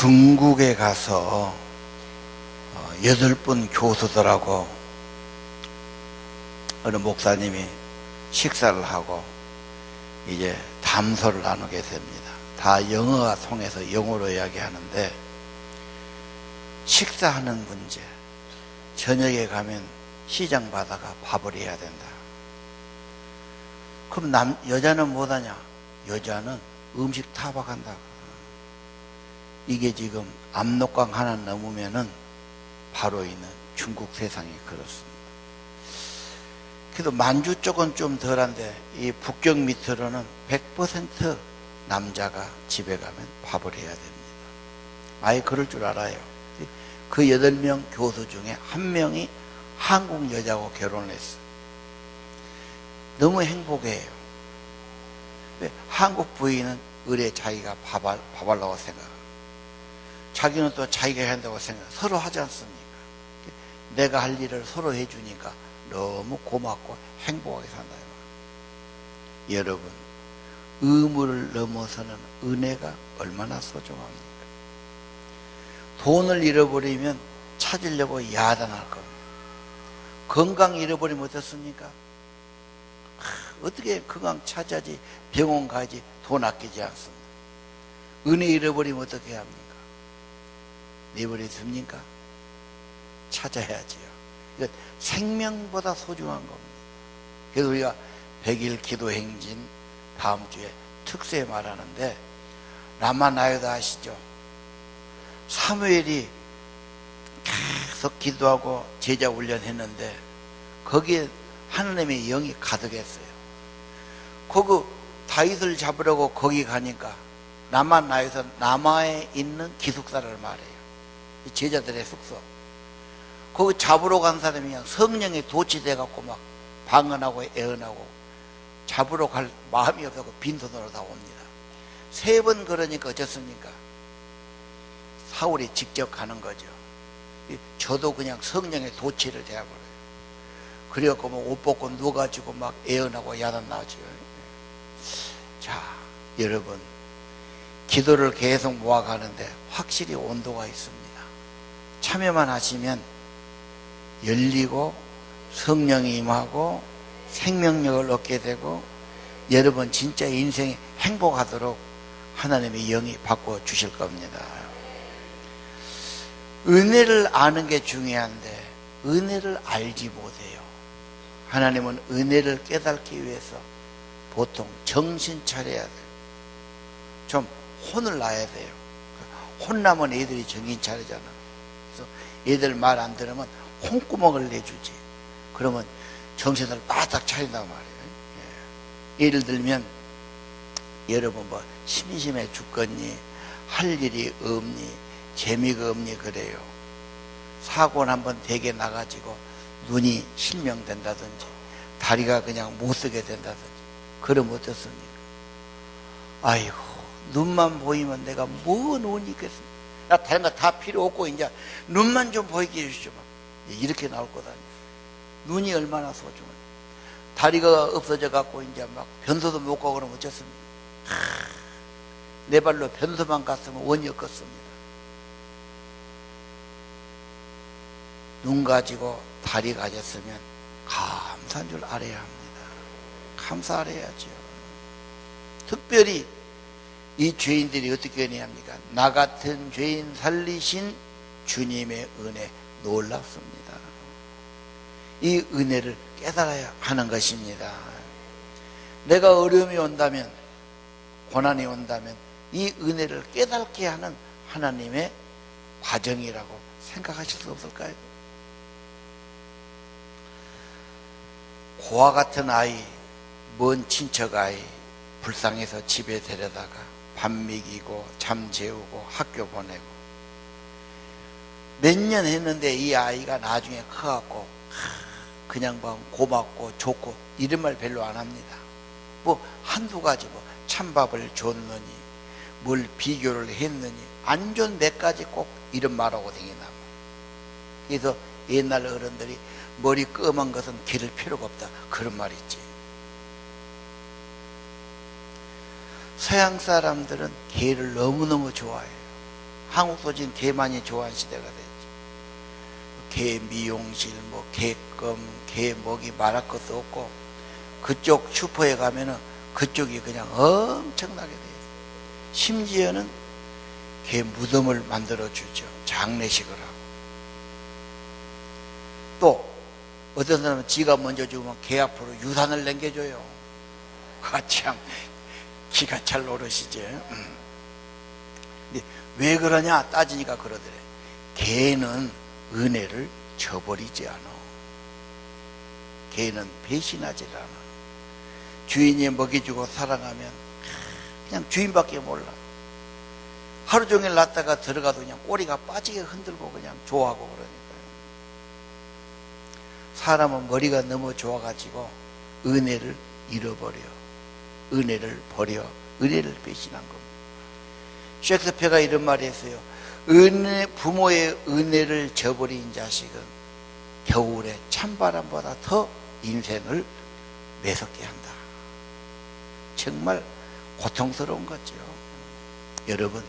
중국에 가서 8분 교수들하고 어느 목사님이 식사를 하고 이제 담소를 나누게 됩니다. 다 영어가 통해서 영어로 이야기하는데, 식사하는 문제, 저녁에 가면 시장 바다가 밥을 해야 된다. 그럼 여자는 뭐하냐? 여자는 음식 타박한다. 이게 지금 압록강 하나 넘으면은 바로 있는 중국 세상이 그렇습니다. 그래도 만주 쪽은 좀 덜한데 이 북경 밑으로는 100% 남자가 집에 가면 밥을 해야 됩니다. 아예 그럴 줄 알아요. 그 8명 교수 중에 1명이 한국 여자하고 결혼을 했어요. 너무 행복해요. 한국 부인은 의뢰 자기가 밥하려고 생각하고, 자기는 또 자기가 해야 한다고 생각, 서로 하지 않습니까? 내가 할 일을 서로 해주니까 너무 고맙고 행복하게 산다. 여러분, 의무를 넘어서는 은혜가 얼마나 소중합니까? 돈을 잃어버리면 찾으려고 야단할 겁니다. 건강 잃어버리면 어떻습니까? 어떻게 건강 찾아야지, 병원 가야지, 돈 아끼지 않습니다. 은혜 잃어버리면 어떻게 합니까? 내버려둡니까? 찾아야지요. 이건 생명보다 소중한 겁니다. 그래서 우리가 100일 기도행진 다음 주에 특수에 말하는데, 라마나요도 아시죠? 사무엘이 계속 기도하고 제자 훈련했는데 거기에 하나님의 영이 가득했어요. 거기 다윗을 잡으려고 거기 가니까 라마나요에서 남아에 있는 기숙사를 말해요. 제자들의 숙소. 거기 잡으러 간 사람이 그냥 성령에 도취돼 갖고 막 방언하고 애언하고 잡으러 갈 마음이 없어서 빈손으로 다 옵니다. 3번 그러니까 어쩌습니까? 사울이 직접 가는 거죠. 저도 그냥 성령의 도취를 되어버려요. 그래갖고 뭐 옷 벗고 누워가지고 막 애언하고 야단 나죠. 자, 여러분, 기도를 계속 모아가는데 확실히 온도가 있습니다. 참여만 하시면 열리고 성령이 임하고 생명력을 얻게 되고, 여러분 진짜 인생이 행복하도록 하나님의 영이 바꿔주실 겁니다. 은혜를 아는 게 중요한데 은혜를 알지 못해요. 하나님은 은혜를 깨닫기 위해서 보통 정신 차려야 돼요. 좀 혼을 놔야 돼요. 혼나면 애들이 정신 차리잖아. 그래서 애들 말 안 들으면 콩구멍을 내주지. 그러면 정신을 바짝 차린단 말이에요. 예를 들면, 여러분 뭐 심심해 죽겠니? 할 일이 없니? 재미가 없니? 그래요. 사고는 한번 대게 나가지고 눈이 실명된다든지 다리가 그냥 못 쓰게 된다든지, 그러면 어떻습니까? 아이고, 눈만 보이면 내가 뭔 운이 있겠습니까? 나 다른 거 다 필요 없고 이제 눈만 좀 보이게 해주시죠. 이렇게 나올 거다. 눈이 얼마나 소중해. 다리가 없어져 갖고 이제 막 변소도 못 가고 그러면 어쩌습니까? 내 발로 변소만 갔으면 원이 없겠습니다. 눈 가지고 다리 가졌으면 감사한 줄 알아야 합니다. 감사해야죠. 특별히 이 죄인들이 어떻게 은혜합니까? 나 같은 죄인 살리신 주님의 은혜 놀랍습니다. 이 은혜를 깨달아야 하는 것입니다. 내가 어려움이 온다면, 고난이 온다면 이 은혜를 깨닫게 하는 하나님의 과정이라고 생각하실 수 없을까요? 고아 같은 아이, 먼 친척 아이 불쌍해서 집에 데려다가 밥 먹이고 잠 재우고 학교 보내고 몇 년 했는데 이 아이가 나중에 커갖고 그냥 뭐 고맙고 좋고 이런 말 별로 안 합니다. 뭐 한두 가지, 뭐 찬밥을 줬느니 뭘 비교를 했느니 안 좋은 몇 가지 꼭 이런 말하고 다닌다. 그래서 옛날 어른들이 머리 검은 것은 기를 필요가 없다, 그런 말 있지. 서양 사람들은 개를 너무너무 좋아해요. 한국 소진 개 많이 좋아하는 시대가 됐죠. 개 미용실, 뭐 개껌, 개 먹이 말할 것도 없고, 그쪽 슈퍼에 가면은 그쪽이 그냥 엄청나게 돼요. 심지어는 개 무덤을 만들어 주죠. 장례식을 하고. 또 어떤 사람은 지가 먼저 죽으면 개 앞으로 유산을 남겨줘요. 참 기가 찰 노릇이지. 근데 왜 그러냐 따지니까 그러더래. 개는 은혜를 저버리지 않아. 개는 배신하지 않아. 주인이 먹여주고 사랑하면 그냥 주인밖에 몰라. 하루 종일 놨다가 들어가도 그냥 꼬리가 빠지게 흔들고 그냥 좋아하고 그러니까요. 사람은 머리가 너무 좋아가지고 은혜를 잃어버려. 은혜를 버려. 은혜를 배신한 겁니다. 셰익스피어가 이런 말이 했어요. 부모의 은혜를 저버린 자식은 겨울에 찬바람보다 더 인생을 매섭게 한다. 정말 고통스러운 거죠. 여러분,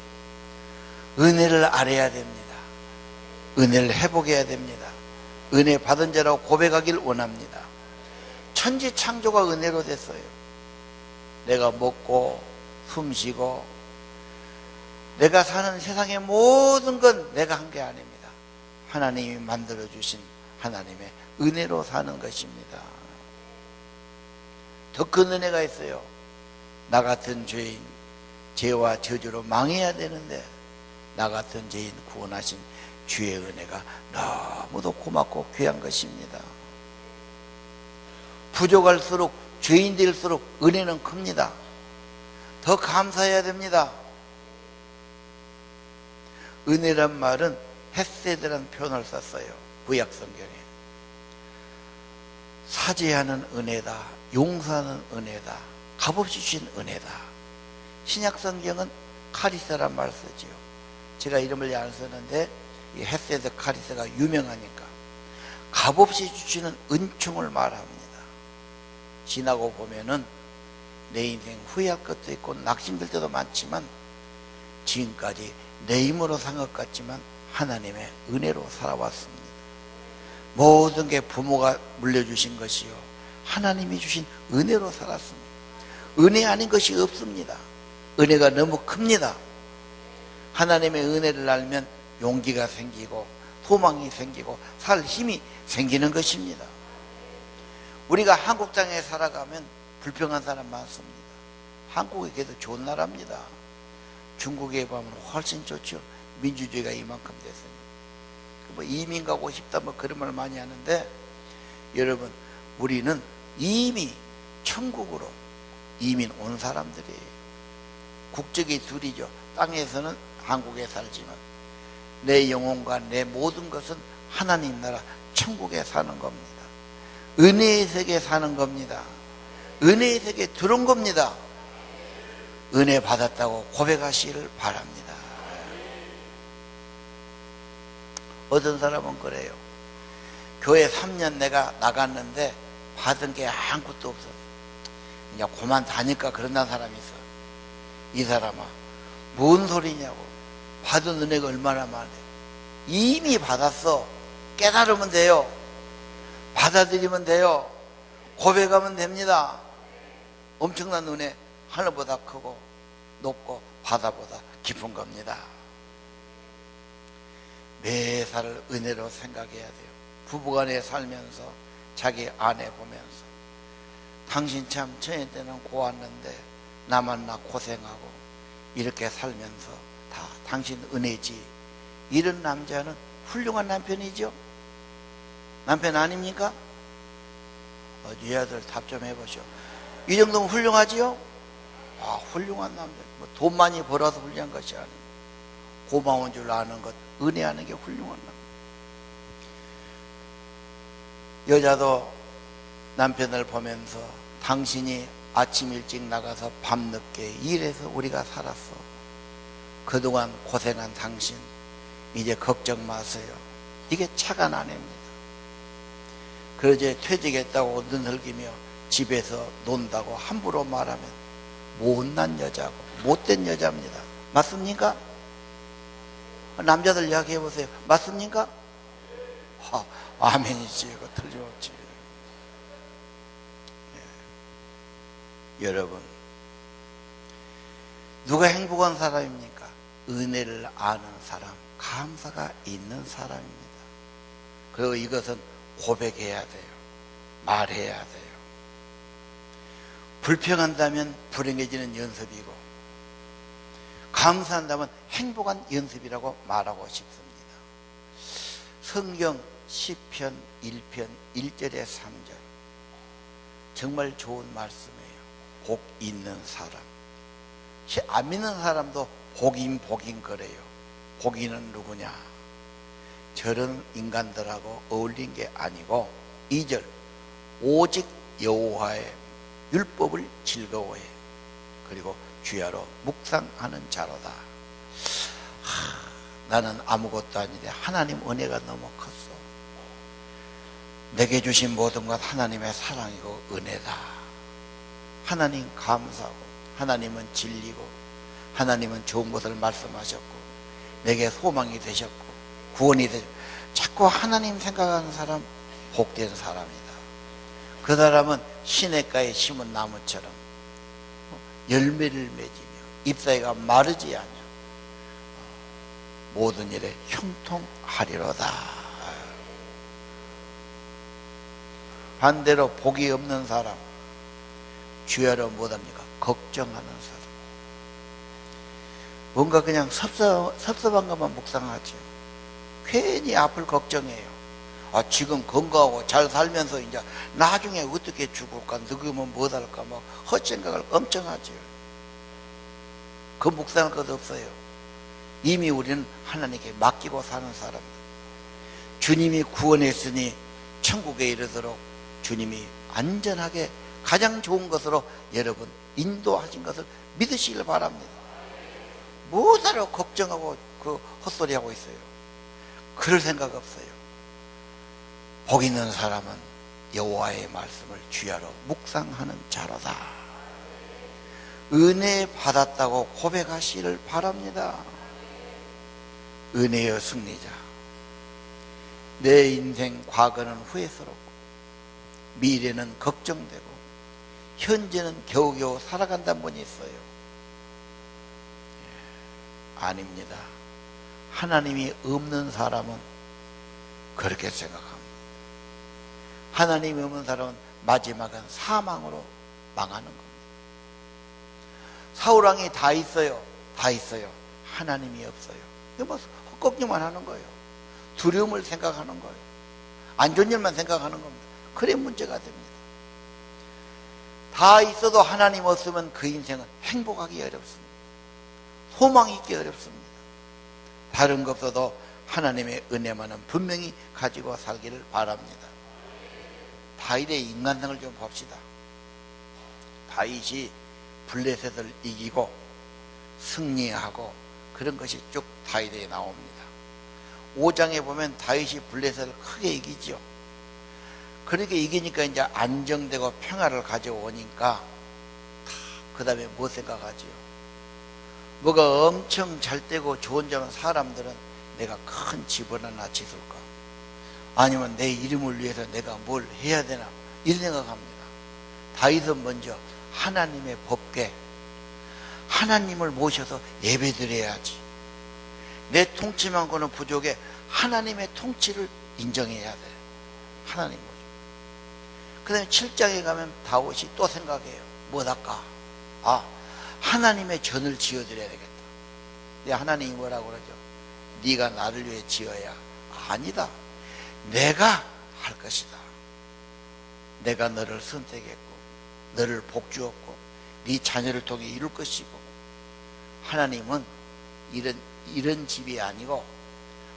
은혜를 알아야 됩니다. 은혜를 회복해야 됩니다. 은혜 받은 자라고 고백하길 원합니다. 천지 창조가 은혜로 됐어요. 내가 먹고 숨쉬고 내가 사는 세상의 모든 건 내가 한 게 아닙니다. 하나님이 만들어주신 하나님의 은혜로 사는 것입니다. 더 큰 은혜가 있어요. 나 같은 죄인, 죄와 저주로 망해야 되는데 나 같은 죄인 구원하신 주의 은혜가 너무도 고맙고 귀한 것입니다. 부족할수록 죄인 될수록 은혜는 큽니다. 더 감사해야 됩니다. 은혜란 말은 헤세드라는 표현을 썼어요. 구약 성경에. 사죄하는 은혜다, 용서하는 은혜다, 값없이 주신 은혜다. 신약 성경은 카리스란 말 쓰지요. 제가 이름을 안 쓰는데 이 헤세드 카리스가 유명하니까 값없이 주시는 은총을 말합니다. 지나고 보면은 내 인생 후회할 것도 있고 낙심될 때도 많지만 지금까지 내 힘으로 산 것 같지만 하나님의 은혜로 살아왔습니다. 모든 게 부모가 물려주신 것이요 하나님이 주신 은혜로 살았습니다. 은혜 아닌 것이 없습니다. 은혜가 너무 큽니다. 하나님의 은혜를 알면 용기가 생기고 소망이 생기고 살 힘이 생기는 것입니다. 우리가 한국 땅에 살아가면 불평한 사람 많습니다. 한국이 그래도 좋은 나라입니다. 중국에 보면 훨씬 좋죠. 민주주의가 이만큼 됐으니. 뭐 이민 가고 싶다 뭐 그런 말 많이 하는데 여러분 우리는 이미 천국으로 이민 온 사람들이에요. 국적이 둘이죠. 땅에서는 한국에 살지만 내 영혼과 내 모든 것은 하나님 나라 천국에 사는 겁니다. 은혜의 세계에 사는 겁니다. 은혜의 세계에 들어온 겁니다. 은혜 받았다고 고백하시기를 바랍니다. 어떤 사람은 그래요. 교회 3년 내가 나갔는데 받은 게 아무것도 없어. 그냥 그만 다니까 그런다는 사람이 있어. 이 사람아, 뭔 소리냐고. 받은 은혜가 얼마나 많아. 이미 받았어. 깨달으면 돼요. 받아들이면 돼요. 고백하면 됩니다. 엄청난 은혜, 하늘보다 크고 높고 바다보다 깊은 겁니다. 매사를 은혜로 생각해야 돼요. 부부간에 살면서 자기 아내 보면서 당신 참 처녀 때는 고왔는데 나 만나 고생하고 이렇게 살면서 다 당신 은혜지. 이런 남자는 훌륭한 남편이죠. 남편 아닙니까? 여자들 답 좀 해보시오. 이 정도면 훌륭하지요? 아, 훌륭한 남자. 뭐 돈 많이 벌어서 훌륭한 것이 아니고 고마운 줄 아는 것, 은혜하는 게 훌륭한 남자. 여자도 남편을 보면서 당신이 아침 일찍 나가서 밤늦게 일해서 우리가 살았어. 그동안 고생한 당신 이제 걱정 마세요. 이게 착한 아내입니다. 그러지 퇴직했다고 눈흘기며 집에서 논다고 함부로 말하면 못난 여자고 못된 여자입니다. 맞습니까? 남자들 이야기해 보세요. 맞습니까? 아멘이지. 이거 틀림없지. 여러분, 누가 행복한 사람입니까? 은혜를 아는 사람, 감사가 있는 사람입니다. 그리고 이것은 고백해야 돼요. 말해야 돼요. 불평한다면 불행해지는 연습이고, 감사한다면 행복한 연습이라고 말하고 싶습니다. 성경 시편 1편 1절에 3절, 정말 좋은 말씀이에요. 복 있는 사람, 안 믿는 사람도 복인 거래요. 복인은 누구냐? 저런 인간들하고 어울린 게 아니고, 2절, 오직 여호와의 율법을 즐거워해. 그리고 주야로 묵상하는 자로다. 나는 아무것도 아닌데 하나님 은혜가 너무 컸어. 내게 주신 모든 것 하나님의 사랑이고 은혜다. 하나님 감사하고, 하나님은 진리고, 하나님은 좋은 것을 말씀하셨고, 내게 소망이 되셨고 구원이 되셨고, 자꾸 하나님 생각하는 사람 복된 사람이다. 그 사람은 시냇가에 심은 나무처럼 열매를 맺으며 잎사귀가 마르지 않냐, 모든 일에 형통하리로다. 반대로 복이 없는 사람, 주야로 못합니까? 걱정하는 사람, 뭔가 그냥 섭섭한 것만 묵상하죠. 괜히 앞을 걱정해요. 지금 건강하고 잘 살면서 이제 나중에 어떻게 죽을까, 늙으면 못할까, 뭐 헛생각을 엄청 하죠. 그 묵상할 것 없어요. 이미 우리는 하나님께 맡기고 사는 사람, 주님이 구원했으니 천국에 이르도록 주님이 안전하게 가장 좋은 것으로 여러분 인도하신 것을 믿으시길 바랍니다. 뭐하러 걱정하고 그 헛소리하고 있어요. 그럴 생각 없어요. 복 있는 사람은 여호와의 말씀을 주야로 묵상하는 자로다. 은혜 받았다고 고백하시기를 바랍니다. 은혜의 승리자. 내 인생 과거는 후회스럽고 미래는 걱정되고 현재는 겨우겨우 살아간다는 분이 있어요. 아닙니다. 하나님이 없는 사람은 그렇게 생각합니다. 하나님이 없는 사람은 마지막은 사망으로 망하는 겁니다. 사울왕이 다 있어요. 하나님이 없어요. 뭐 헛걱기만 하는 거예요. 두려움을 생각하는 거예요. 안 좋은 일만 생각하는 겁니다. 그래 문제가 됩니다. 다 있어도 하나님 없으면 그 인생은 행복하기 어렵습니다. 소망이 있기 어렵습니다. 다른 것 없어도 하나님의 은혜만은 분명히 가지고 살기를 바랍니다. 다윗의 인간성을 좀 봅시다. 다윗이 블레셋을 이기고 승리하고 그런 것이 쭉 다윗에 나옵니다. 5장에 보면 다윗이 블레셋을 크게 이기죠. 그렇게 이기니까 이제 안정되고 평화를 가져오니까 그 다음에 뭐 생각하지요? 뭐가 엄청 잘 되고 좋은 점은 사람들은 내가 큰 집을 하나 짓을까? 아니면 내 이름을 위해서 내가 뭘 해야 되나? 이런 생각합니다. 다윗은 먼저 하나님의 법궤, 하나님을 모셔서 예배드려야지. 내 통치만고는 부족해. 하나님의 통치를 인정해야 돼. 하나님 모셔. 그 다음에 7장에 가면 다윗이 또 생각해요. 뭐랄까? 하나님의 전을 지어드려야 되겠다. 근데 하나님이 뭐라고 그러죠? 네가 나를 위해 지어야. 아니다. 내가 할 것이다. 내가 너를 선택했고 너를 복주었고 네 자녀를 통해 이룰 것이고, 하나님은 이런 집이 아니고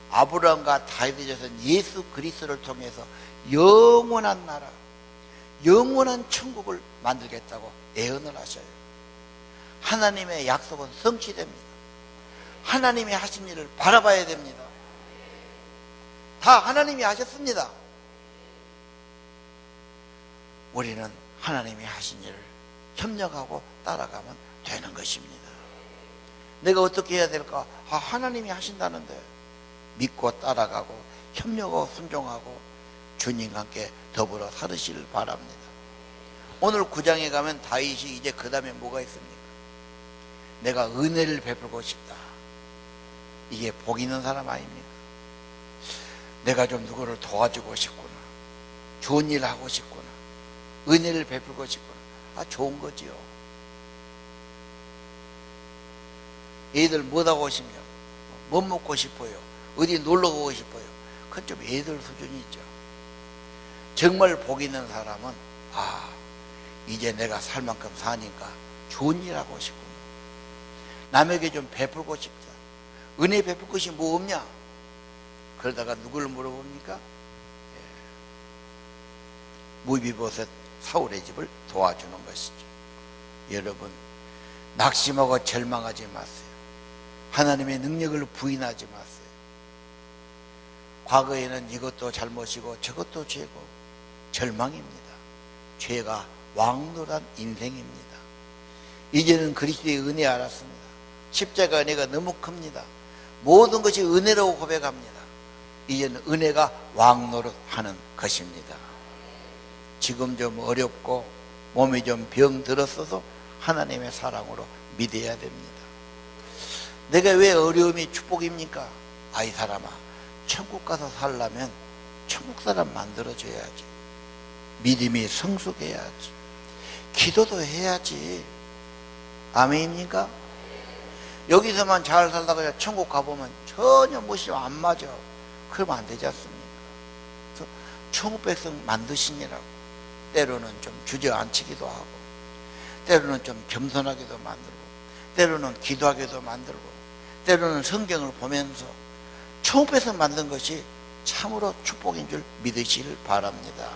아브라함과 다윗의 자손 예수 그리스도를 통해서 영원한 나라, 영원한 천국을 만들겠다고 예언을 하셔요. 하나님의 약속은 성취됩니다. 하나님이 하신 일을 바라봐야 됩니다. 다 하나님이 하셨습니다. 우리는 하나님이 하신 일을 협력하고 따라가면 되는 것입니다. 내가 어떻게 해야 될까? 하나님이 하신다는데 믿고 따라가고 협력하고 순종하고 주님과 함께 더불어 살으시길 바랍니다. 오늘 9장에 가면 다윗이 이제 그 다음에 뭐가 있습니까? 내가 은혜를 베풀고 싶다. 이게 복 있는 사람 아닙니까? 내가 좀 누구를 도와주고 싶구나. 좋은 일 하고 싶구나. 은혜를 베풀고 싶구나. 좋은 거지요. 애들 뭐 하고 싶냐? 뭐 먹고 싶어요? 어디 놀러 가고 싶어요? 그건 좀 애들 수준이죠. 정말 복 있는 사람은 이제 내가 살 만큼 사니까 좋은 일 하고 싶구나. 남에게 좀 베풀고 싶다. 은혜 베풀 것이 뭐 없냐? 그러다가 누구를 물어봅니까? 무비보셋 사울의 집을 도와주는 것이죠. 여러분, 낙심하고 절망하지 마세요. 하나님의 능력을 부인하지 마세요. 과거에는 이것도 잘못이고 저것도 죄고 절망입니다. 죄가 왕노란 인생입니다. 이제는 그리스도의 은혜 알았습니다. 십자가 은혜가 너무 큽니다. 모든 것이 은혜라고 고백합니다. 이제는 은혜가 왕노릇하는 것입니다. 지금 좀 어렵고 몸이 좀 병 들었어도 하나님의 사랑으로 믿어야 됩니다. 내가 왜 어려움이 축복입니까? 이 사람아, 천국 가서 살려면 천국 사람 만들어줘야지. 믿음이 성숙해야지. 기도도 해야지. 아멘입니까? 여기서만 잘 살다가 천국 가보면 전혀 무엇이 안 맞아. 그러면 안 되지 않습니까? 그래서 천국 백성 만드시니라고. 때로는 좀 주저앉히기도 하고, 때로는 좀 겸손하게도 만들고, 때로는 기도하게도 만들고, 때로는 성경을 보면서 천국 백성 만든 것이 참으로 축복인 줄 믿으시길 바랍니다.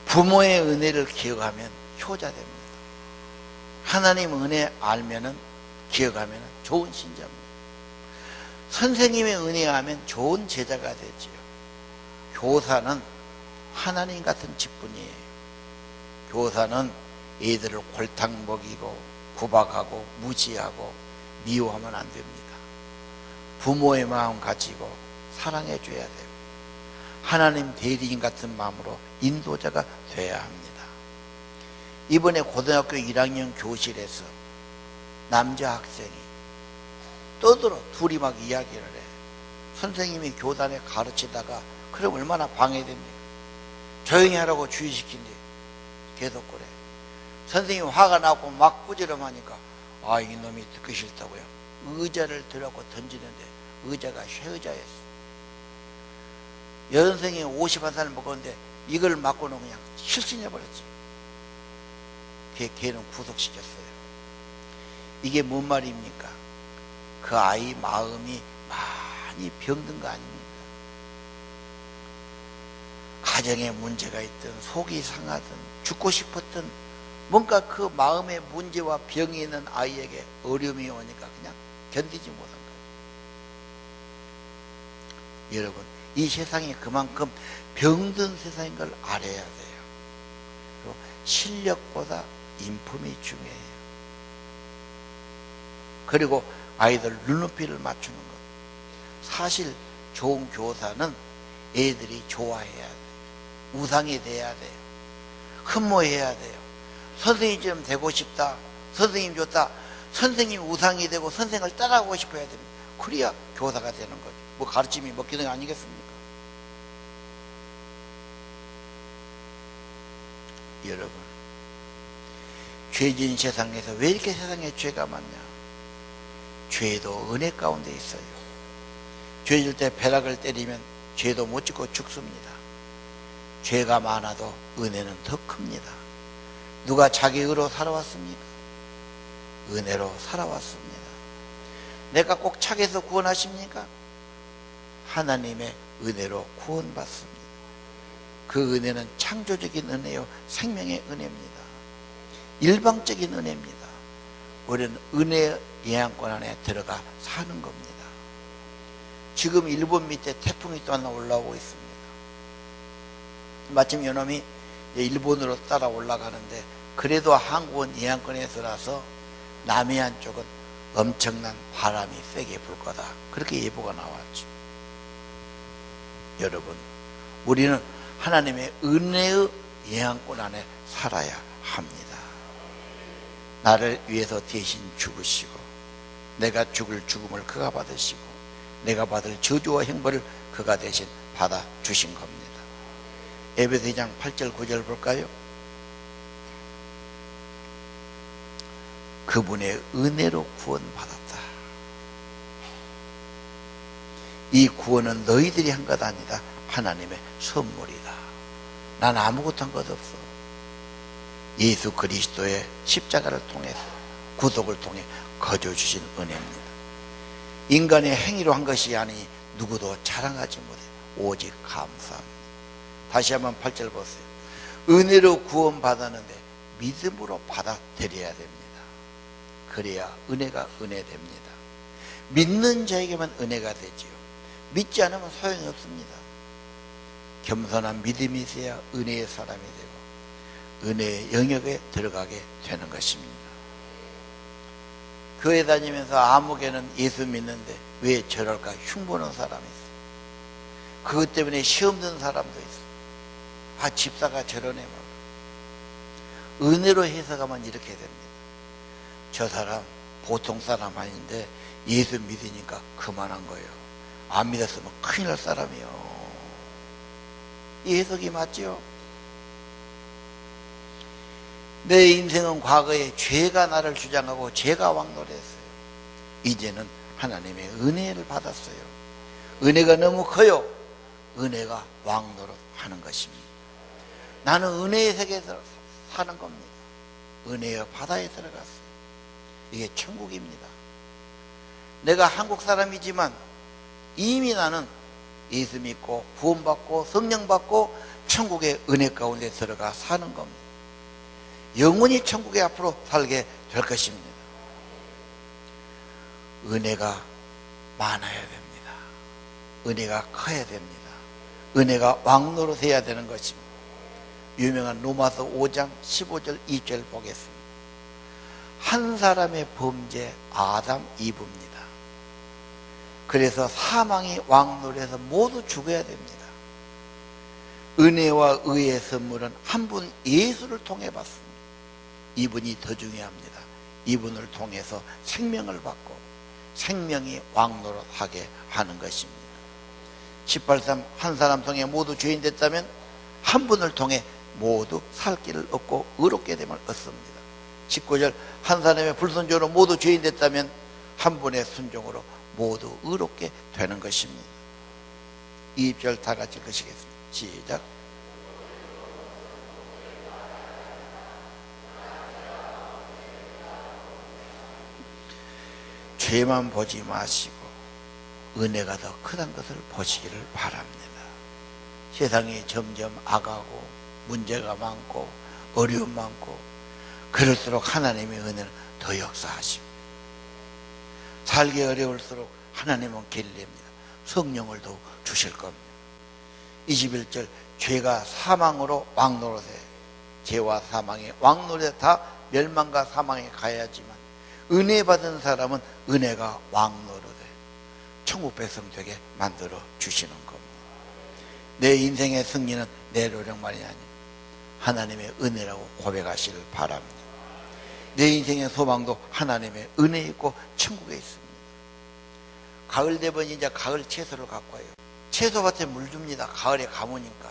부모의 은혜를 기억하면 효자 됩니다. 하나님 은혜 알면은 기억하면 좋은 신자입니다. 선생님의 은혜하면 좋은 제자가 되지요. 교사는 하나님 같은 직분이에요. 교사는 애들을 골탕 먹이고 구박하고 무시하고 미워하면 안 됩니다. 부모의 마음 가지고 사랑해 줘야 돼요. 하나님 대리인 같은 마음으로 인도자가 돼야 합니다. 이번에 고등학교 1학년 교실에서 남자 학생이 떠들어 둘이 막 이야기를 해. 선생님이 교단에 가르치다가 그럼 얼마나 방해됩니까? 조용히 하라고 주의시킨대. 계속 그래. 선생님 화가 나고 막 꾸지람하니까 이놈이 듣기 싫다고요. 의자를 들어갖고 던지는데 의자가 쇠의자였어. 여선생이 51살 먹었는데 이걸 맞고는 그냥 실신해버렸지. 걔는 구속시켰어요. 이게 뭔 말입니까? 그 아이 마음이 많이 병든 거 아닙니까? 가정에 문제가 있든 속이 상하든 죽고 싶었든 뭔가 그 마음의 문제와 병이 있는 아이에게 어려움이 오니까 그냥 견디지 못한 거예요. 여러분, 이 세상이 그만큼 병든 세상인 걸 알아야 돼요. 그리고 실력보다 인품이 중요해요. 그리고 아이들 눈높이를 맞추는 것. 사실 좋은 교사는 애들이 좋아해야 돼요. 우상이 돼야 돼요. 흠모해야 돼요. 선생님처럼 되고 싶다. 선생님 좋다. 선생님 우상이 되고 선생을 따라가고 싶어야 됩니다. 그래야 교사가 되는 거죠. 뭐 가르침이 먹히는 거 아니겠습니까? 여러분, 죄진 세상에서 왜 이렇게 세상에 죄가 많냐? 죄도 은혜 가운데 있어요. 죄질 때 벼락을 때리면 죄도 못 짓고 죽습니다. 죄가 많아도 은혜는 더 큽니다. 누가 자기 의로 살아왔습니까? 은혜로 살아왔습니다. 내가 꼭 착해서 구원하십니까? 하나님의 은혜로 구원받습니다. 그 은혜는 창조적인 은혜요, 생명의 은혜입니다. 일방적인 은혜입니다. 우리는 은혜의 영향권 안에 들어가 사는 겁니다. 지금 일본 밑에 태풍이 또 하나 올라오고 있습니다. 마침 요놈이 일본으로 따라 올라가는데 그래도 한국은 예언권에서라서 남해안 쪽은 엄청난 바람이 세게 불 거다. 그렇게 예보가 나왔죠. 여러분, 우리는 하나님의 은혜의 예언권 안에 살아야 합니다. 나를 위해서 대신 죽으시고 내가 죽을 죽음을 그가 받으시고 내가 받을 저주와 형벌을 그가 대신 받아 주신 겁니다. 에베소 2장 8절 9절 볼까요? 그분의 은혜로 구원받았다. 이 구원은 너희들이 한 것 아니다. 하나님의 선물이다. 난 아무것도 한 것 없어. 예수 그리스도의 십자가를 통해서 구속을 통해 거저 주신 은혜입니다. 인간의 행위로 한 것이 아니 누구도 자랑하지 못해 오직 감사합니다. 다시 한번 8절 보세요. 은혜로 구원받았는데 믿음으로 받아들여야 됩니다. 그래야 은혜가 은혜 됩니다. 믿는 자에게만 은혜가 되지요. 믿지 않으면 소용이 없습니다. 겸손한 믿음이 있어야 은혜의 사람이 되고 은혜의 영역에 들어가게 되는 것입니다. 교회 다니면서 아무개는 예수 믿는데 왜 저럴까 흉보는 사람이 있어요. 그것 때문에 시험 든 사람도 있어요. 아, 집사가 저러네. 은혜로 해석하면 이렇게 됩니다. 저 사람 보통 사람 아닌데 예수 믿으니까 그만한 거예요. 안 믿었으면 큰일 날 사람이요. 이 해석이 맞죠? 내 인생은 과거에 죄가 나를 주장하고 죄가 왕노래했어요. 이제는 하나님의 은혜를 받았어요. 은혜가 너무 커요. 은혜가 왕노릇하는 것입니다. 나는 은혜의 세계에서 사는 겁니다. 은혜의 바다에 들어갔어요. 이게 천국입니다. 내가 한국 사람이지만 이미 나는 예수 믿고 구원받고 성령 받고 천국의 은혜 가운데 들어가 사는 겁니다. 영원히 천국에 앞으로 살게 될 것입니다. 은혜가 많아야 됩니다. 은혜가 커야 됩니다. 은혜가 왕노릇해야 되는 것입니다. 유명한 로마서 5장 15절 2절 보겠습니다. 한 사람의 범죄 아담 이브입니다. 그래서 사망이 왕노릇해서 모두 죽어야 됩니다. 은혜와 의의 선물은 한 분 예수를 통해 받습니다. 이분이 더 중요합니다. 이분을 통해서 생명을 받고 생명이 왕노릇하게 하는 것입니다. 18.3 한 사람 통해 모두 죄인 됐다면 한 분을 통해 모두 살 길을 얻고 의롭게 됨을 얻습니다. 19절 한 사람의 불순종으로 모두 죄인 됐다면 한 분의 순종으로 모두 의롭게 되는 것입니다. 2절 다 같이 읽으시겠습니다. 시작. 죄만 보지 마시고 은혜가 더 크다는 것을 보시기를 바랍니다. 세상이 점점 악하고 문제가 많고 어려움 많고 그럴수록 하나님의 은혜는 더 역사하십니다. 살기 어려울수록 하나님은 길을 냅니다. 성령을 더 주실 겁니다. 21절 죄가 사망으로 왕노릇해 죄와 사망이 왕노릇해 다 멸망과 사망에 가야지만 은혜 받은 사람은 은혜가 왕노릇해 천국 백성 되게 만들어 주시는 겁니다. 내 인생의 승리는 내 노력만이 아니라 하나님의 은혜라고 고백하시길 바랍니다. 내 인생의 소망도 하나님의 은혜 있고 천국에 있습니다. 가을 되면 이제 가을 채소를 갖고 와요. 채소밭에 물 줍니다. 가을에 가무니까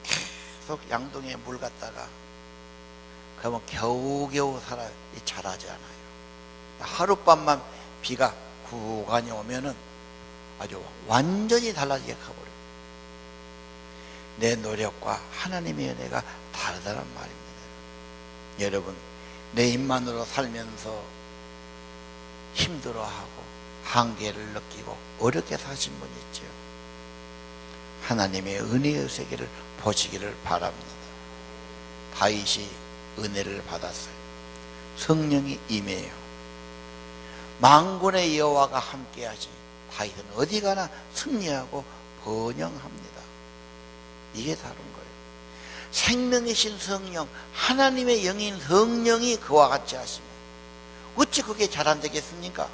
계속 양동이에 물 갖다가 그러면 겨우겨우 자라지 않아요. 하룻밤만 비가 구간이 오면은 아주 완전히 달라지게 가버려요. 내 노력과 하나님의 은혜가 다르다는 말입니다. 여러분, 내 힘만으로 살면서 힘들어하고 한계를 느끼고 어렵게 사신 분 있죠. 하나님의 은혜의 세계를 보시기를 바랍니다. 다윗이 은혜를 받았어요. 성령이 임해요. 만군의 여호와가 함께 하시니 다윗은 어디 가나 승리하고 번영합니다. 이게 다른 거예요. 생명이신 성령, 하나님의 영인 성령이 그와 같이 하시면 어찌 그게 잘 안 되겠습니까?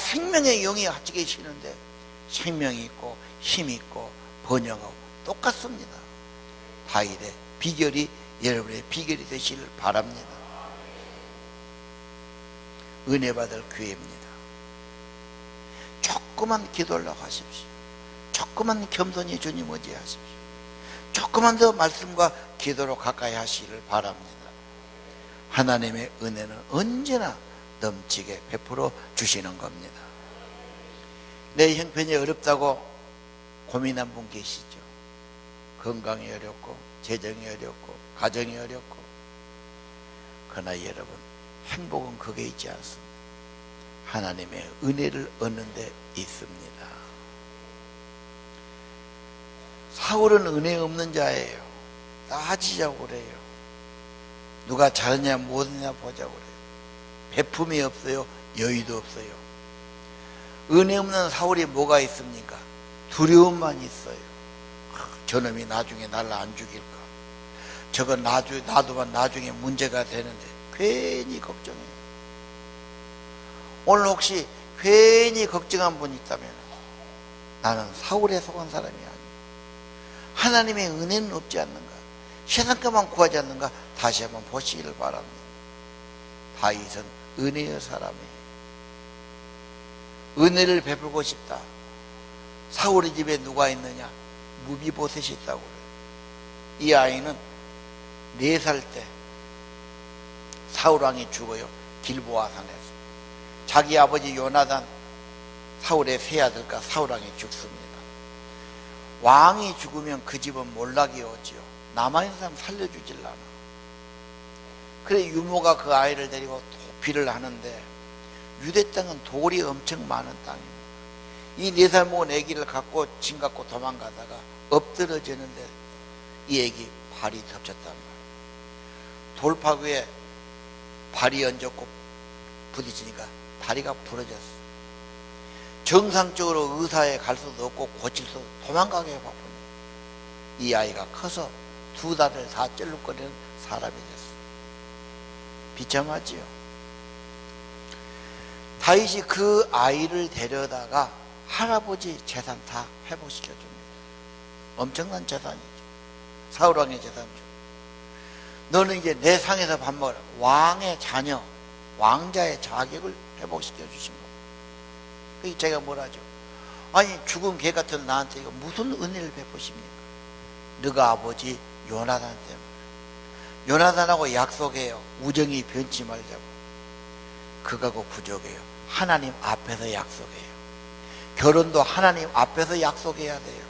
생명의 영이 같이 계시는데 생명이 있고 힘이 있고 번영하고 똑같습니다. 다윗의 비결이 여러분의 비결이 되시길 바랍니다. 은혜 받을 교회입니다. 조그만 기도를 하십시오. 조그만 겸손히 주님 의지하십시오. 조그만 더 말씀과 기도로 가까이 하시기를 바랍니다. 하나님의 은혜는 언제나 넘치게 베풀어 주시는 겁니다. 내 형편이 어렵다고 고민한 분 계시죠? 건강이 어렵고 재정이 어렵고 가정이 어렵고. 그러나 여러분, 행복은 거기에 있지 않습니다. 하나님의 은혜를 얻는 데 있습니다. 사울은 은혜 없는 자예요. 따지자고 그래요. 누가 잘하냐 못하냐 보자고 그래요. 베품이 없어요. 여유도 없어요. 은혜 없는 사울이 뭐가 있습니까? 두려움만 있어요. 저놈이 나중에 나를 안 죽일까? 저거 놔두면 나중에 문제가 되는데 괜히 걱정해요. 오늘 혹시 괜히 걱정한 분 있다면 나는 사울에 속한 사람이 아니에요. 하나님의 은혜는 없지 않는가? 세상 것만 구하지 않는가? 다시 한번 보시기를 바랍니다. 다윗은 은혜의 사람이에요. 은혜를 베풀고 싶다. 사울의 집에 누가 있느냐? 무비보셋이 있다고 그래요. 이 아이는 4살 때 사울왕이 죽어요. 길보아 산에서. 자기 아버지 요나단, 사울의 세 아들과 사울왕이 죽습니다. 왕이 죽으면 그 집은 몰락이 오지요. 남아있는 사람 살려주질 않아. 그래 유모가 그 아이를 데리고 도피를 하는데, 유대 땅은 돌이 엄청 많은 땅입니다. 이 4살 먹은 아기를 갖고 짐 갖고 도망가다가 엎드러지는데 이 아기 발이 덮쳤단 말이에요. 돌파 위에 발이 얹었고 부딪히니까 다리가 부러졌어. 정상적으로 의사에 갈 수도 없고 고칠 수도 도망가게 바쁘니 이 아이가 커서 2 다리를 다 쩔룩거리는 사람이 됐어. 비참하지요. 다윗이 그 아이를 데려다가 할아버지 재산 다 회복시켜줍니다. 엄청난 재산이죠. 사울왕의 재산이죠. 너는 이제 내 상에서 밥 먹어라. 왕의 자녀, 왕자의 자격을 회복시켜 주신 겁니다. 그게 제가 뭐라죠? 아니 죽은 개 같은 나한테 이거 무슨 은혜를 베푸십니까? 너가 아버지 요나단 때문에. 요나단하고 약속해요. 우정이 변치 말자고. 그거하고 부족해요. 하나님 앞에서 약속해요. 결혼도 하나님 앞에서 약속해야 돼요.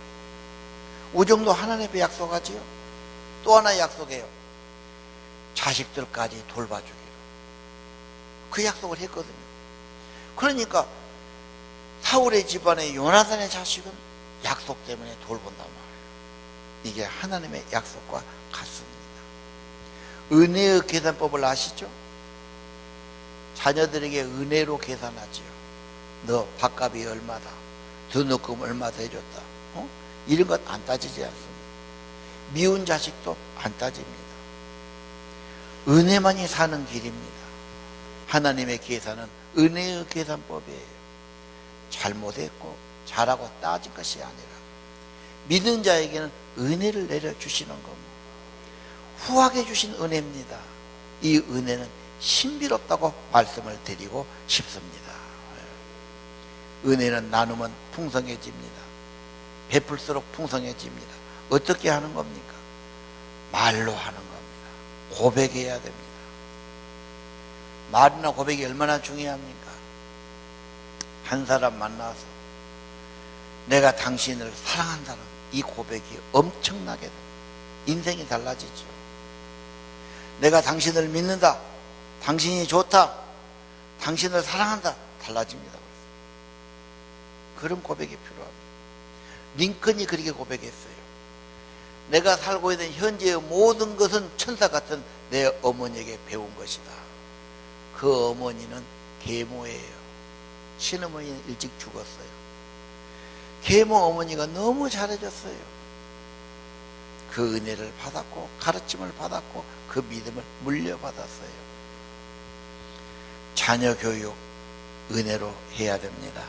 우정도 하나님 앞에 약속하지요. 또 하나 약속해요. 자식들까지 돌봐주기로. 그 약속을 했거든요. 그러니까 사울의 집안의 요나단의 자식은 약속 때문에 돌본단 말이에요. 이게 하나님의 약속과 같습니다. 은혜의 계산법을 아시죠? 자녀들에게 은혜로 계산하지요. 너 밥값이 얼마다, 등록금 얼마 더 해줬다, 이런 것 안 따지지 않습니다. 미운 자식도 안 따집니다. 은혜만이 사는 길입니다. 하나님의 계산은 은혜의 계산법이에요. 잘못했고 잘하고 따진 것이 아니라 믿는 자에게는 은혜를 내려주시는 겁니다. 후하게 주신 은혜입니다. 이 은혜는 신비롭다고 말씀을 드리고 싶습니다. 은혜는 나누면 풍성해집니다. 베풀수록 풍성해집니다. 어떻게 하는 겁니까? 말로 하는 겁니다. 고백해야 됩니다. 말이나 고백이 얼마나 중요합니까? 한 사람 만나서 내가 당신을 사랑한다는 이 고백이 엄청나게 인생이 달라지죠. 내가 당신을 믿는다, 당신이 좋다, 당신을 사랑한다, 달라집니다. 그런 고백이 필요합니다. 링컨이 그렇게 고백했어요. 내가 살고 있는 현재의 모든 것은 천사 같은 내 어머니에게 배운 것이다. 그 어머니는 계모예요. 친어머니는 일찍 죽었어요. 계모 어머니가 너무 잘해줬어요. 그 은혜를 받았고 가르침을 받았고 그 믿음을 물려받았어요. 자녀 교육 은혜로 해야 됩니다.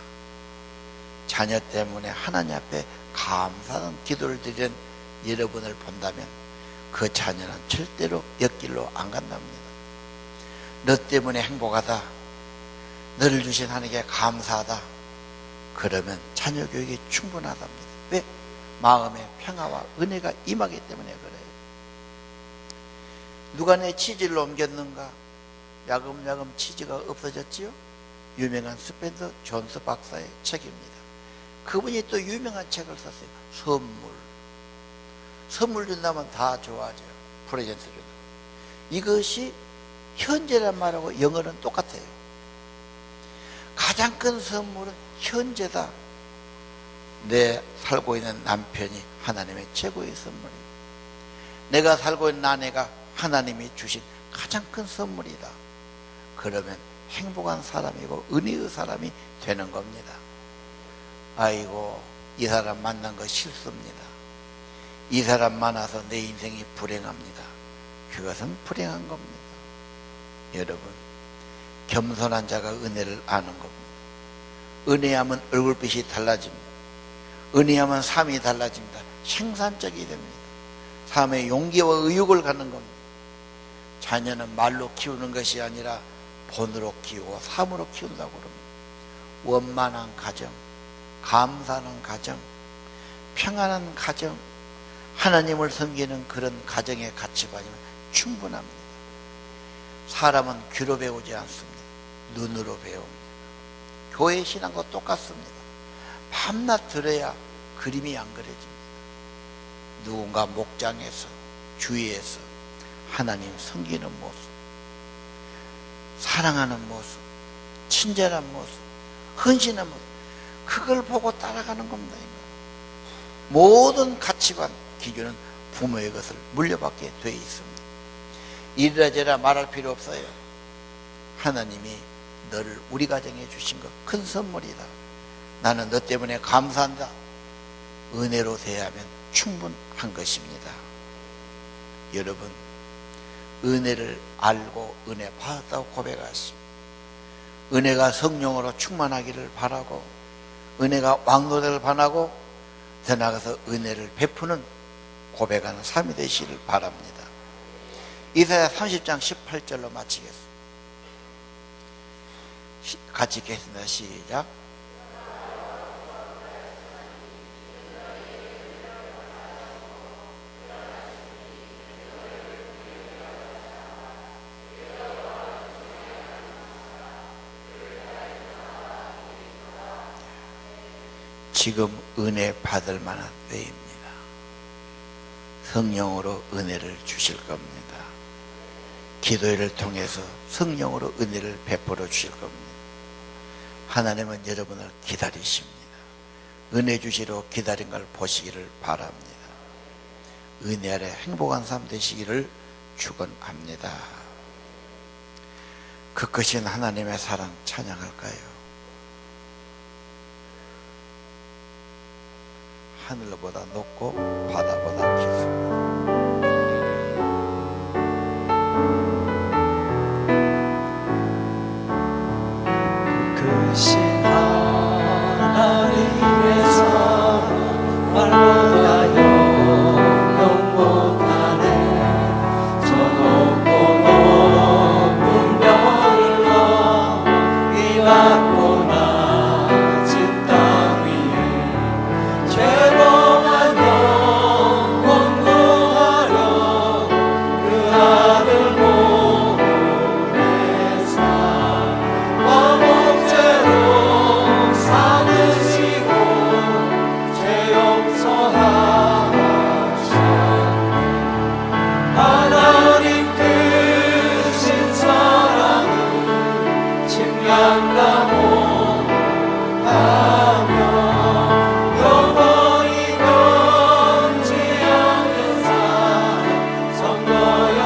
자녀 때문에 하나님 앞에 감사하는 기도를 드린 여러분을 본다면 그 자녀는 절대로 옆길로 안 간답니다. 너 때문에 행복하다, 너를 주신 하나님께 감사하다, 그러면 자녀 교육이 충분하답니다. 왜? 마음의 평화와 은혜가 임하기 때문에 그래요. 누가 내 치즈를 옮겼는가? 야금야금 치즈가 없어졌지요? 유명한 스펜서 존스 박사의 책입니다. 그분이 또 유명한 책을 썼어요. 선물 준다면 다 좋아하죠. 프레젠트 준다. 이것이 현재란 말하고 영어는 똑같아요. 가장 큰 선물은 현재다. 내 살고 있는 남편이 하나님의 최고의 선물이다. 내가 살고 있는 아내가 하나님이 주신 가장 큰 선물이다. 그러면 행복한 사람이고 은혜의 사람이 되는 겁니다. 아이고, 이 사람 만난 거 싫습니다. 이 사람 만나서 내 인생이 불행합니다. 그것은 불행한 겁니다. 여러분, 겸손한 자가 은혜를 아는 겁니다. 은혜하면 얼굴빛이 달라집니다. 은혜하면 삶이 달라집니다. 생산적이 됩니다. 삶의 용기와 의욕을 갖는 겁니다. 자녀는 말로 키우는 것이 아니라 본으로 키우고 삶으로 키운다고 그럽니다. 원만한 가정, 감사하는 가정, 평안한 가정, 하나님을 섬기는 그런 가정의 가치관이면 충분합니다. 사람은 귀로 배우지 않습니다. 눈으로 배웁니다. 교회 신앙과 똑같습니다. 밤낮 들어야 그림이 안 그려집니다. 누군가 목장에서, 주위에서 하나님 섬기는 모습, 사랑하는 모습, 친절한 모습, 헌신한 모습, 그걸 보고 따라가는 겁니다. 모든 가치관, 기준은 부모의 것을 물려받게 되어 있습니다. 이리라 저리라 말할 필요 없어요. 하나님이 너를 우리 가정에 주신 것 큰 선물이다. 나는 너 때문에 감사한다. 은혜로 대하면 충분한 것입니다. 여러분, 은혜를 알고 은혜 받았다고 고백하시고, 은혜가 성령으로 충만하기를 바라고, 은혜가 왕노되기를 바라고, 더 나아가서 은혜를 베푸는 고백하는 삶이 되시기를 바랍니다. 이사야 30장 18절로 마치겠습니다. 같이 읽겠습니다. 시작. 지금 은혜 받을 만한 때입니다. 성령으로 은혜를 주실 겁니다. 기도회를 통해서 성령으로 은혜를 베풀어 주실 겁니다. 하나님은 여러분을 기다리십니다. 은혜 주시러 기다린 걸 보시기를 바랍니다. 은혜 아래 행복한 삶 되시기를 축원합니다. 그 크신 하나님의 사랑 찬양할까요? 하늘보다 높고 바다보다 깊습니다. 크신 하나님의 사랑 말보다 영원하네. 저 높고 높은 별을 넘어 이 낮고 낮은 땅 위에 죄범한 영혼 구하려 그 아들 보내사 범죄로 삼으시고 죄 용서하셨네. 하나님 크신 사랑은 측량다 못하며 영원히 변치 않는 사랑 선거여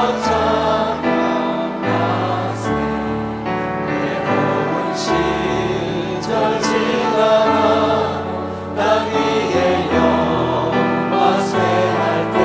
찬양하세. 외로운 시절 지나가 땅 위에 영화 쇠할 때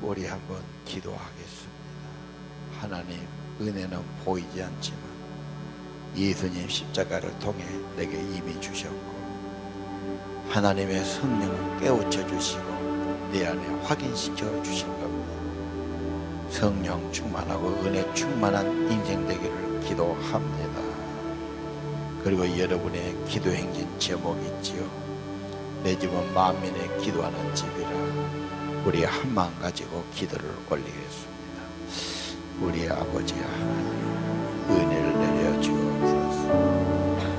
우리 한번 기도하겠습니다. 하나님, 은혜는 보이지 않지만 예수님 십자가를 통해 내게 이미 주셨고 하나님의 성령을 깨우쳐 주시고 내 안에 확인시켜 주신 겁니다. 성령 충만하고 은혜 충만한 인생 되기를 기도합니다. 그리고 여러분의 기도 행진 제목이 있지요. 내 집은 만민의 기도하는 집이라. 우리 한 마음 가지고 기도를 올리겠습니다. 우리 아버지 하나님, 은혜를 내려 주옵소서.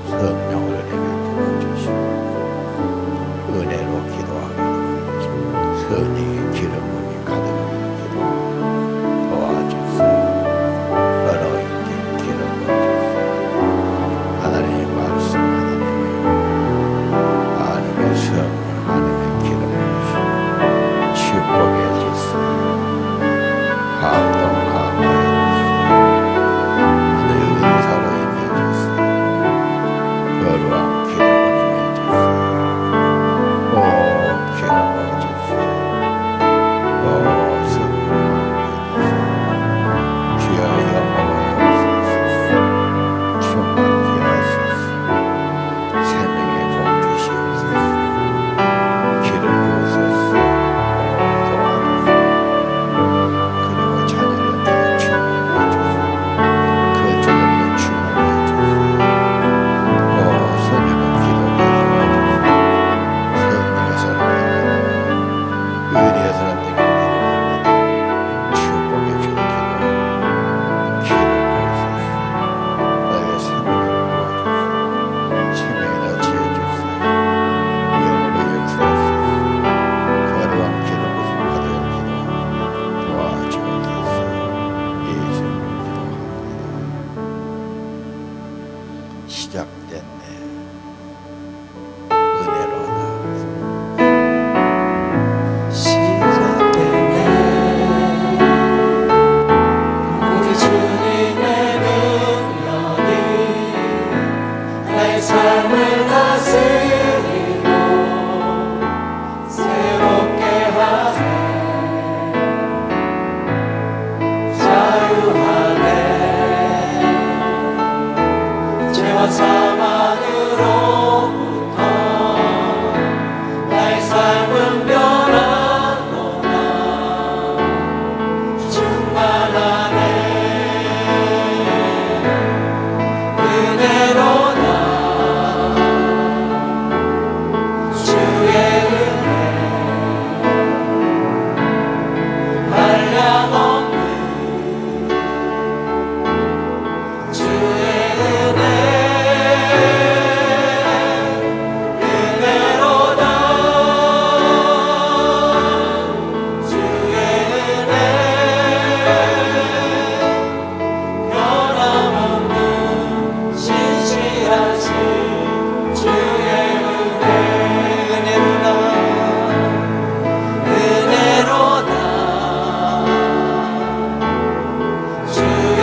성령을 내게 부어주시고 은혜로 기도하기도 하고 성령의 기름분이 가득하게 기도하고 도와주세요. 언어있게 기름 부어주세요. 하나님의 말씀, 하나님의 성령, 하나님의 기름 부으시고 축복해 주세요. 감동하고 해주세요. 하늘의 은사로 임해주세요. 거룩한 기름을 임해주세요. 오, 기름 부어주세요. 오, 성령 임해주세요. 주여 영광을 하옵소서. 충만케 하소서. 생명의 복 주시옵소서. 기름 부으소서. 그리고 자녀들에게 충만해 주세요. 거주들에게 충만해 주세요. 성령은 기도해 주세요. 성령의 사랑입니다. 의리의 사람들에게 기도합니다. 축복해 주는 기도. 기름 부으소서. 나에게 생명을 부어주세요. 생명을 지어주세요. 영으로 역사하소서. 거룩한 기름 부으심 받을 기도 도와주옵소서. 예수님으로 기도합니다. 시작됐네. 은혜로다. 시작됐네. 우리 주님의 능력이 나의 삶을 다스리고 새롭게 하네. 자유하네. 죄와 사망으로부터 나의 삶은 변하노라. 충만하네. 은혜로다. 주의 은혜 한량없는 주의 은혜로다. 주의 은혜 변함없는 신실하신 주의 은혜로다. 은혜로다. 주의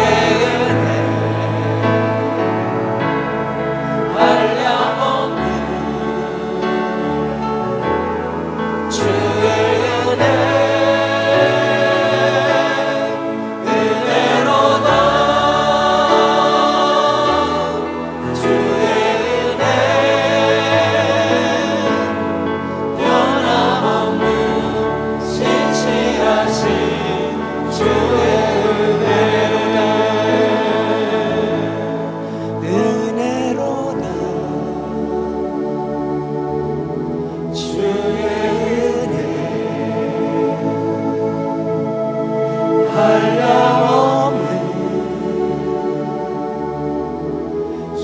은혜 한량없는 주의 은혜 은혜로다. 주의 은혜 변함없는 신실하신 주의 은혜로다. 은혜로다. 주의 은혜 한량없는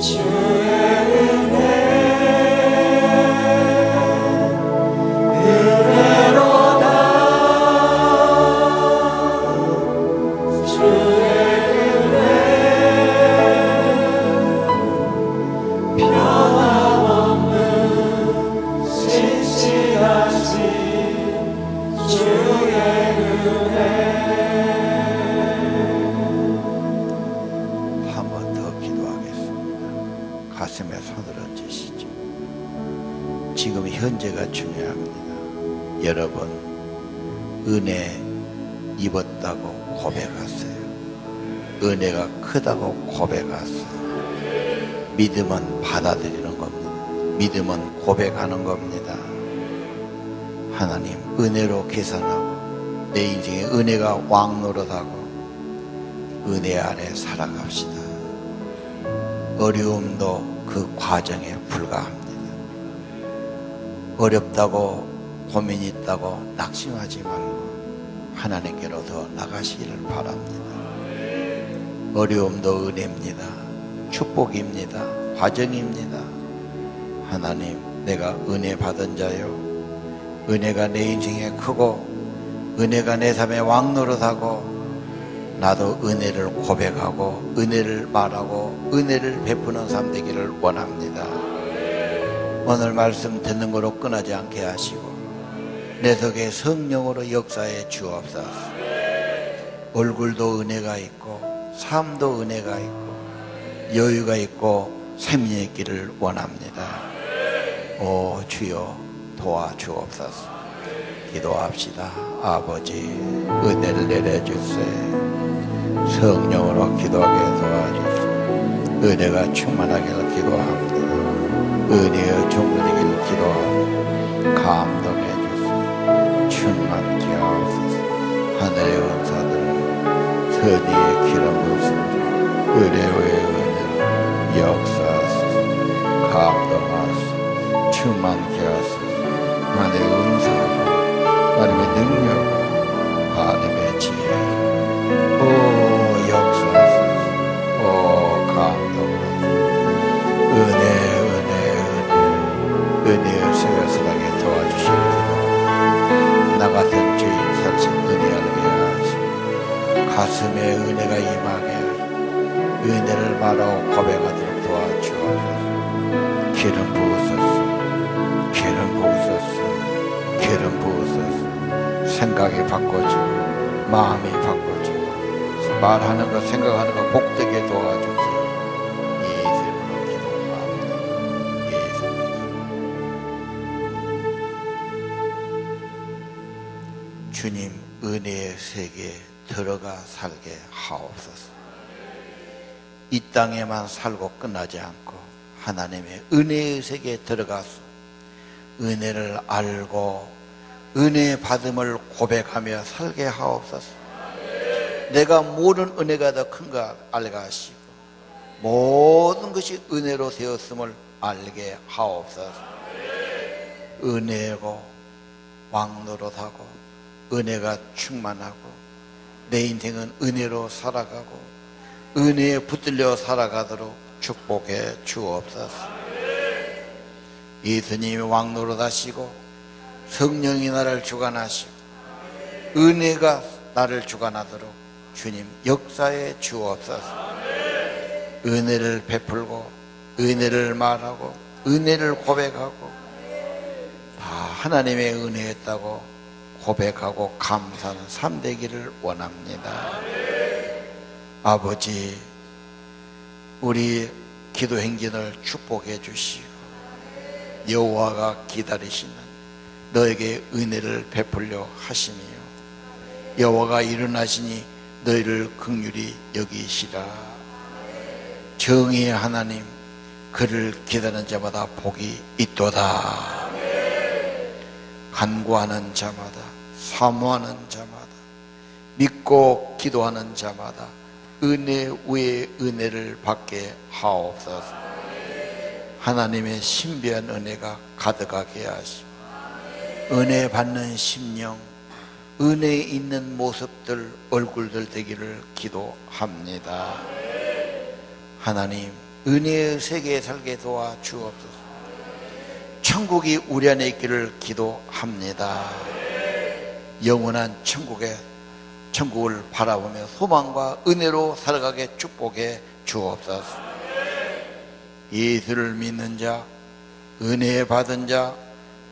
주의 은혜 은혜로다. 주의 은혜 변함없는 신실하신 주의 은혜. 한 번 더 기도하겠습니다. 가슴에 손을 얹으시죠. 지금 현재가 중요합니다. 여러분, 은혜 입었다고 고백하세요. 은혜가 크다고 고백하세요. 믿음은 받아들이는 겁니다. 믿음은 고백하는 겁니다. 하나님, 은혜로 계산하고 내 인생에 은혜가 왕노릇하고 은혜 아래 살아갑시다. 어려움도 그 과정에 불과합니다. 어렵다고 고민 있다고 낙심하지 말고 하나님께로 더 나가시기를 바랍니다. 어려움도 은혜입니다. 축복입니다. 과정입니다. 하나님, 내가 은혜 받은 자요, 은혜가 내 인생에 크고 은혜가 내 삶에 왕노릇하고 나도 은혜를 고백하고 은혜를 말하고 은혜를 베푸는 삶 되기를 원합니다. 오늘 말씀 듣는 거로 끊어지 않게 하시고 내 속에 성령으로 역사해 주옵소서. 얼굴도 은혜가 있고 삶도 은혜가 있고 여유가 있고 샘이 있기를 원합니다. 오 주여 도와주옵소서. 기도합시다. 아버지, 은혜를 내려주세요. 성령으로 기도하게 도와주세요. 은혜가 충만하기를 기도합니다. 은혜의 종되기를 기도합니다. 감동해 주세요. 충만케 하옵소서. 하늘의 은사들 선의의 기름 부으시고 은혜의 은혜로 역사하소서. 감동하소서. 충만케 하소서. 하나님의 은사로 하나님의 능력으로 하나님의 지혜 오 역사하소서. 오 감동하소서. 은혜의 세계를 하게 도와주시옵소서. 나 같은 죄인 살신 은혜하게 하시고 가슴에 은혜가 임하게 하시고 은혜를 말하고 고백하도록 도와주옵소서. 기름 부으소서. 기름 부으소서. 기름 부으소서. 생각이 바꿔지고 마음이 바꿔지고 말하는 것 생각하는 것 복되게 도와주세요. 예수님으로 기도합니다. 예수님. 주님, 은혜의 세계에 들어가 살게 하옵소서. 이 땅에만 살고 끝나지 않고 하나님의 은혜의 세계에 들어가서 은혜를 알고 은혜 받음을 고백하며 살게 하옵소서. 내가 모르는 은혜가 더 큰가 알게 하시고 모든 것이 은혜로 되었음을 알게 하옵소서. 은혜고 왕노릇하고 은혜가 충만하고 내 인생은 은혜로 살아가고 은혜에 붙들려 살아가도록 축복해 주옵소서. 예수님이 왕노릇하시고 성령이 나를 주관하시고 은혜가 나를 주관하도록 주님 역사해 주옵소서. 은혜를 베풀고 은혜를 말하고 은혜를 고백하고 다 하나님의 은혜였다고 고백하고 감사하는 삶 되기를 원합니다. 아버지, 우리 기도 행진을 축복해 주시고 여호와가 기다리시는 너에게 은혜를 베풀려 하시며 여호와가 일어나시니 너희를 긍휼히 여기시라. 정의의 하나님, 그를 기다리는 자마다 복이 있도다. 간구하는 자마다 사모하는 자마다 믿고 기도하는 자마다 은혜 위에 은혜를 받게 하옵소서. 하나님의 신비한 은혜가 가득하게 하시고 은혜 받는 심령, 은혜 있는 모습들, 얼굴들 되기를 기도합니다. 하나님, 은혜의 세계에 살게 도와 주옵소서. 천국이 우리 안에 있기를 기도합니다. 영원한 천국을 바라보며 소망과 은혜로 살아가게 축복해 주옵소서. 예수를 믿는 자, 은혜 받은 자,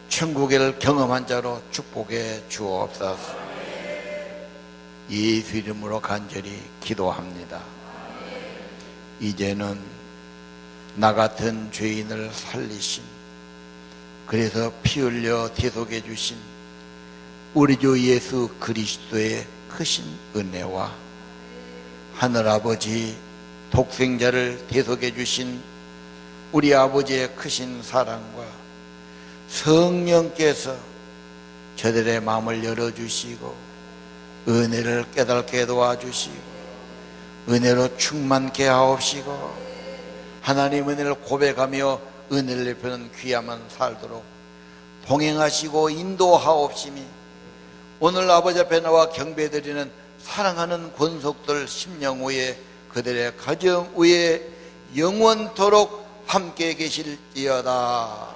천국을 경험한 자로 축복해 주옵소서. 예수 이름으로 간절히 기도합니다. 이제는 나 같은 죄인을 살리신, 그래서 피 흘려 대속해 주신 우리 주 예수 그리스도의 크신 은혜와 하늘아버지 독생자를 대속해 주신 우리 아버지의 크신 사랑과 성령께서 저들의 마음을 열어주시고 은혜를 깨닫게 도와주시고 은혜로 충만케 하옵시고 하나님 은혜를 고백하며 은혜를 입히는 귀함만 살도록 동행하시고 인도하옵시니 오늘 아버지 앞에 나와 경배드리는 사랑하는 권속들 심령 위에 그들의 가정 위에 영원토록 함께 계실지어다.